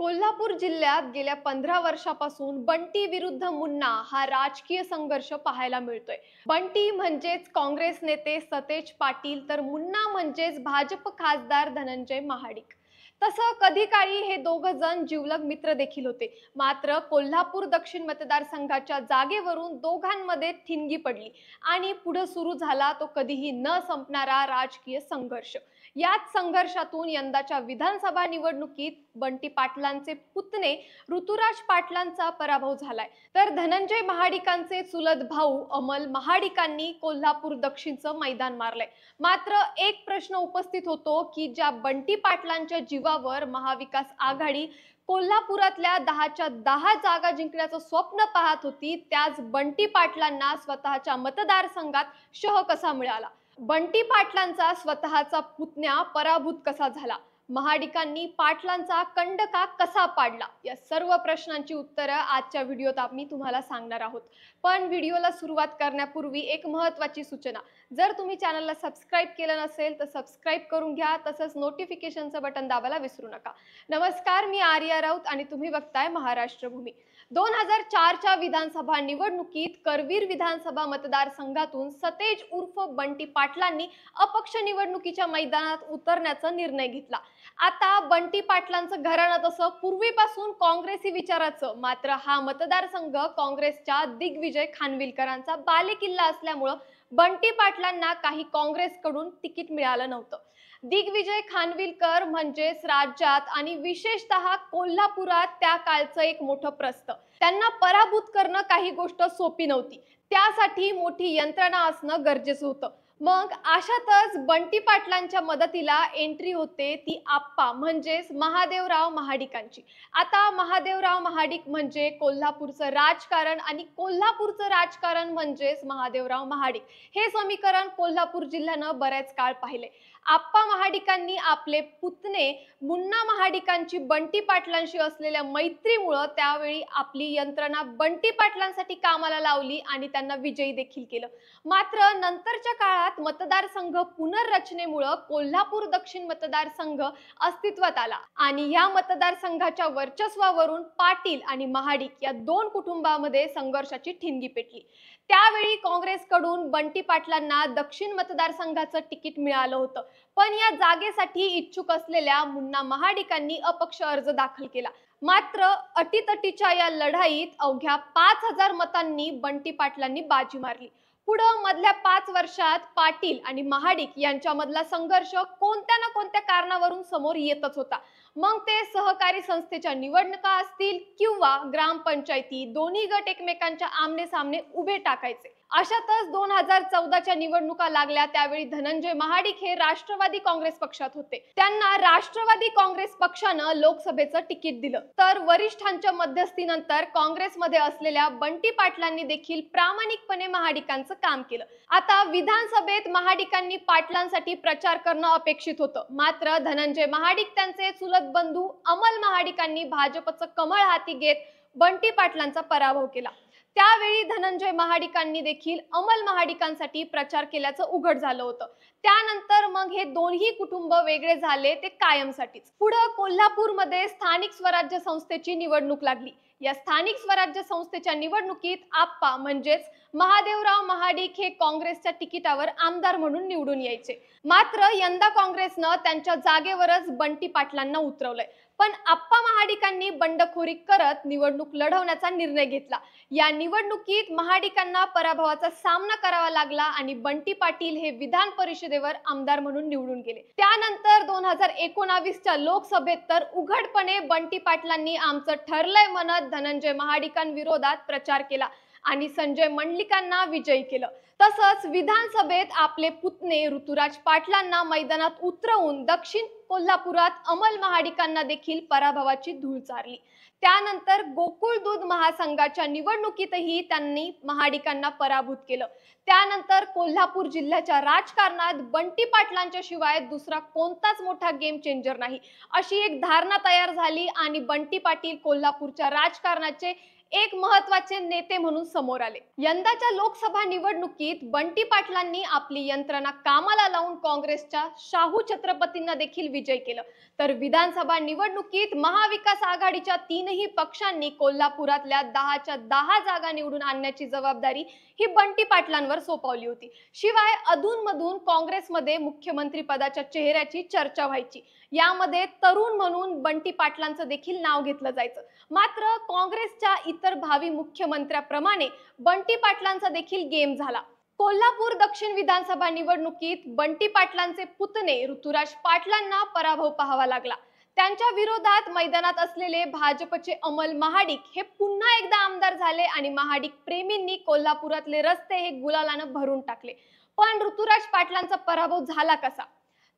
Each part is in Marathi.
कोल्हापूर जिल्ह्यात गेल्या 15 वर्षापासून बंटी विरुद्ध मुन्ना हा राजकीय संघर्ष पाहायला मिळतोय। बंटी म्हणजेच काँग्रेस नेते सतेज पाटील तर मुन्ना म्हणजेच भाजप खासदार धनंजय महाडिक। तसं कधी काळी हे दोघं जण जिवलग मित्र देखील होते। मात्र कोल्हापूर दक्षिण मतदारसंघाच्या जागेवरून दोघांमध्ये ठिणगी पडली आणि पुढे सुरू झाला तो कधीही न संपणारा राजकीय संघर्ष। याच संघर्षातून यंदाच्या विधानसभा निवडणुकीत बंटी पाटलांचे पुतणे ऋतुराज पाटलांचा पराभव झालाय, तर धनंजय महाडिकांचे चुलत भाऊ अमल महाडिकांनी कोल्हापूर दक्षिणचं मैदान मारलंय। मात्र एक प्रश्न उपस्थित होतो की ज्या बंटी पाटलांच्या जीवावर महाविकास आघाडी कोल्हापुरातल्या 10च्या 10 जागा जिंकण्याचं स्वप्न पाहत होती, त्याच बंटी पाटलांना स्वतःच्या मतदारसंघात शह कसा मिळाला? बंटी पाटलांचा स्वतःचा पुतण्या पराभूत कसा झाला? महाडिकांनी पाटलांचा कंडका कसा पाडला? या सर्व प्रश्नांची उत्तरं आजच्या व्हिडिओत आम्ही तुम्हाला सांगणार आहोत। पण व्हिडिओला सुरुवात करण्यापूर्वी एक महत्त्वाची सूचना, जर तुम्ही चॅनलला सबस्क्राइब केलं नसेल तर सबस्क्राइब करून घ्या, तसंच नोटिफिकेशनचं बटन दाबायला विसरू नका। नमस्कार, मी आर्या राऊत आणि तुम्ही बघताय महाराष्ट्र भूमी। 2004च्या विधानसभा निवडणुकीत करवीर विधानसभा मतदारसंघातून सतेज उर्फ बंटी पाटलांनी अपक्ष निवडणुकीच्या मैदानात उतरण्याचा निर्णय घेतला। आता बंटी पाटलांचं घराणं तसं पूर्वीपासून काँग्रेसी विचाराचं, मात्र हा मतदारसंघ काँग्रेसच्या दिग्विजय खानविलकरांचा बालेकिल्ला असल्यामुळं बंटी पाटलांना काही काँग्रेसकडून तिकीट मिळालं नव्हतं। दिग्विजय खानविलकर म्हणजेच राज्यात आणि विशेषतः कोल्हापुरात त्या काळचं एक मोठं प्रस्थ। त्यांना पराभूत करणं काही गोष्ट सोपी नव्हती, त्यासाठी मोठी यंत्रणा असणं गरजेचं होतं। मग अशातच बंटी पाटलांच्या मदतीला एंट्री होते ती आप्पा म्हणजेच महादेवराव महाडिकांची। आता महादेवराव महाडिक म्हणजे कोल्हापूरचं राजकारण आणि कोल्हापूरचं राजकारण म्हणजेच महादेवराव महाडिक, हे समीकरण कोल्हापूर जिल्ह्यानं बरेच काळ पाहिले। आप्पा महाडिकांनी आपले पुतणे मुन्ना महाडिकांची बंटी पाटलांशी असलेल्या मैत्रीमुळे त्यावेळी आपली यंत्रणा बंटी पाटलांसाठी कामाला लावली आणि त्यांना विजयी देखील केलं। मात्र नंतरच्या काळात मतदारसंघ पुनर्रचनेमुळे कोल्हापूर दक्षिण मतदारसंघ अस्तित्वात आला आणि या मतदारसंघाच्या वर्चस्वावरून पाटील आणि महाडिक या दोन कुटुंबांमध्ये संघर्षाची ठिणगी पेटली। त्यावेळी काँग्रेसकडून बंटी पाटलांना दक्षिण मतदारसंघाचं तिकीट मिळालं होतं, पण या जागेसाठी इच्छुक असलेल्या मुन्ना महाडिकांनी अपक्ष अर्ज दाखल केला। मात्र अटीतटीच्या या लढाईत अवघ्या 5000 मतांनी बंटी पाटलांनी बाजी मारली। पुढे मधल्या 5 वर्षात पाटील आणि महाडिक यांच्यामधला संघर्ष कोणत्या ना कोणत्या कारणावरून समोर येतच होता। मग ते सहकारी संस्थेच्या निवडणुका असतील किंवा ग्रामपंचायती, दोन्ही गट एकमेकांच्या आमने सामने उभे टाकायचे। अशातच 2014च्या निवडणुका लागल्या, त्यावेळी धनंजय महाडिक हे राष्ट्रवादी काँग्रेस पक्षात होते। त्यांना राष्ट्रवादी काँग्रेस पक्षानं लोकसभेचं तिकीट दिलं, तर वरिष्ठांच्या मध्यस्थीनंतर काँग्रेसमध्ये असलेल्या बंटी पाटलांनी देखील प्रामाणिकपणे महाडिकांचं काम केलं। आता विधानसभेत महाडिकांनी पाटलांसाठी प्रचार करणं अपेक्षित होतं, मात्र धनंजय महाडिक त्यांचे चुलत बंधू अमल महाडिकांनी भाजपचं कमळ हाती घेत बंटी पाटलांचा पराभव केला। त्यावेळी धनंजय महाडिकांनी देखील अमल महाडिकांसाठी प्रचार केल्याचं उघड झालं होतं। त्यानंतर मग हे दोन्ही कुटुंब वेगळे झाले, ते कायमसाठीच। पुढे कोल्हापूरमध्ये स्थानिक स्वराज्य संस्थेची निवडणूक लागली। या स्थानिक स्वराज्य संस्थेच्या निवडणुकीत आप्पा म्हणजेच महादेवराव महाडिक हे काँग्रेसच्या तिकिटावर आमदार म्हणून निवडून यायचे। मात्र यंदा काँग्रेसनं त्यांच्या जागेवरच बंटी पाटलांना उतरवलंय। पण आप्पा महाडिकांनी बंडखोरी करत निवडणूक लढवण्याचा निर्णय घेतला। या निवडणुकीत महाडिकांना पराभवाचा सामना करावा लागला आणि बंटी पाटील हे विधान परिषदेवर आमदार म्हणून निवडून गेले। त्यानंतर 2019च्या लोकसभेत तर उघडपणे बंटी पाटलांनी आमचं ठरलंय म्हणत धनंजय महाडिकांविरोधात प्रचार केला आणि संजय मंडलिकांना विजयी केलं। तसंच विधानसभेत आपले पुतणे ऋतुराज पाटलांना मैदानात उतरवून दक्षिण कोल्हापुरात अमल महाडिकांना देखील पराभवाची धूळ चारली। त्यानंतर गोकुळ दूध महासंघाच्या निवडणुकीतही त्यांनी महाडिकांना पराभूत केलं। त्यानंतर कोल्हापूर जिल्ह्याच्या राजकारणात बंटी पाटलांच्या शिवाय दुसरा कोणताच मोठा गेम चेंजर नाही, अशी एक धारणा तयार झाली आणि बंटी पाटील कोल्हापूरच्या राजकारणाचे एक महत्त्वाचे नेते म्हणून समोर आले। यंदाच्या लोकसभा निवडणुकीत बंटी पाटलांनी आपली यंत्रणा कामाला लावून काँग्रेसच्या शाहू छत्रपतींना देखील विजय केलं. तर विधानसभा निवडणुकीत महाविकास आघाडीच्या तीनही पक्षांनी कोल्हापुरातल्या 10च्या 10 जागा निवडून आणण्याची जबाबदारी ही बंटी पाटलांवर सोपवली होती. शिवाय अधूनमधून काँग्रेसमध्ये मुख्यमंत्री पदाच्या चेहऱ्याची चर्चा व्हायची. यामध्ये तरुण म्हणून बंटी पाटलांचं देखील नाव घेतलं जायचं. मात्र काँग्रेसच्या इतर भावी मुख्यमंत्र्याप्रमाणे बंटी पाटलांचा देखील गेम झाला. कोल्हापूर दक्षिण विधानसभा निवडणुकीत बंटी पाटलांचे पुतणे ऋतुराज पाटलांना पराभव पाहावा लागला. त्यांच्या विरोधात मैदानात असलेले भाजपचे अमल महाडिक हे पुन्हा एकदा आमदार झाले आणि महाडिक प्रेमींनी कोल्हापुरातले रस्ते हे गुलालानं भरून टाकले. पण ऋतुराज पाटलांचा पराभव झाला कसा?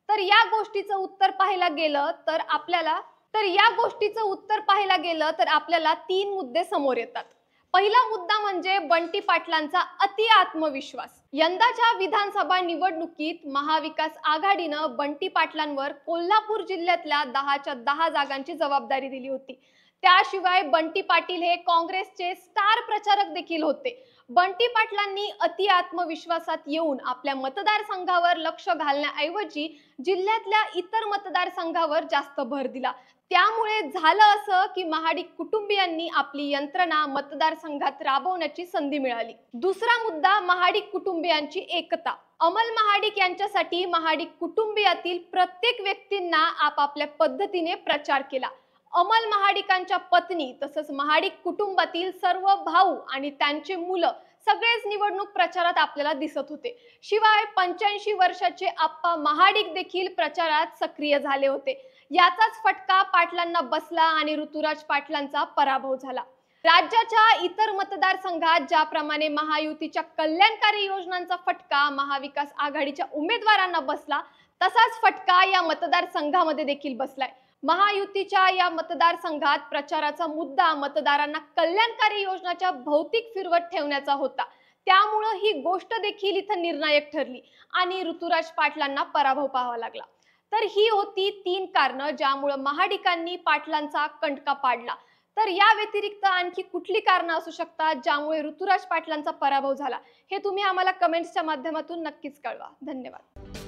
तर या गोष्टीचं उत्तर पाहायला गेलं तर आपल्याला 3 मुद्दे समोर येतात. पहिला मुद्दा म्हणजे बंटी पाटलांचा अति आत्मविश्वास. यंदाच्या विधानसभा निवडणुकीत महाविकास आघाडीनं बंटी पाटलांवर कोल्हापूर जिल्ह्यातल्या 10च्या 10 जागांची जबाबदारी दिली होती. त्याशिवाय बंटी पाटील हे काँग्रेसचे स्टार प्रचारक देखील होते. बंटी पाटलांनी अति आत्मविश्वासात येऊन आपल्या मतदारसंघावर लक्ष घालण्याऐवजी जिल्ह्यातल्या इतर मतदारसंघावर जास्त भर दिला. त्यामुळे झालं असं की महाडिक कुटुंबियांनी आपली यंत्रणा मतदारसंघात राबवण्याची संधी मिळाली. दुसरा मुद्दा महाडिक कुटुंबियांची एकता. अमल महाडिक यांच्यासाठी महाडिक कुटुंबियातील प्रत्येक व्यक्तींना आपापल्या पद्धतीने प्रचार केला. अमल महाडिकांच्या पत्नी तसंच महाडिक कुटुंबातील सर्व भाऊ आणि त्यांचे मुलं सगळेच निवडणूक प्रचारात आपल्याला दिसत होते. शिवाय 85 वर्षाचे आप्पा महाडिक देखील प्रचारात सक्रिय झाले होते. याचाच फटका पाटलांना बसला आणि ऋतुराज पाटलांचा पराभव झाला. राज्याच्या इतर मतदारसंघात ज्याप्रमाणे महायुतीच्या कल्याणकारी योजनांचा फटका महाविकास आघाडीच्या उमेदवारांना बसला, तसाच फटका या मतदारसंघामध्ये देखील बसलाय. महायुतीच्या या मतदारसंघात प्रचाराचा मुद्दा मतदारांना कल्याणकारी योजनाच्या भौतिक फिरवत ठेवण्याचा होता. त्यामुळे ही गोष्ट देखील इथं निर्णायक ठरली आणि ऋतुराज पाटलांना पराभव पाहावा लागला. तर ही होती 3 कारणं ज्यामुळे महाडिकांनी पाटलांचा कंटका पाडला. तर या व्यतिरिक्त आणखी कुठली कारणं असू शकतात ज्यामुळे ऋतुराज पाटलांचा पराभव झाला, हे तुम्ही आम्हाला कमेंट्सच्या माध्यमातून नक्कीच कळवा. धन्यवाद.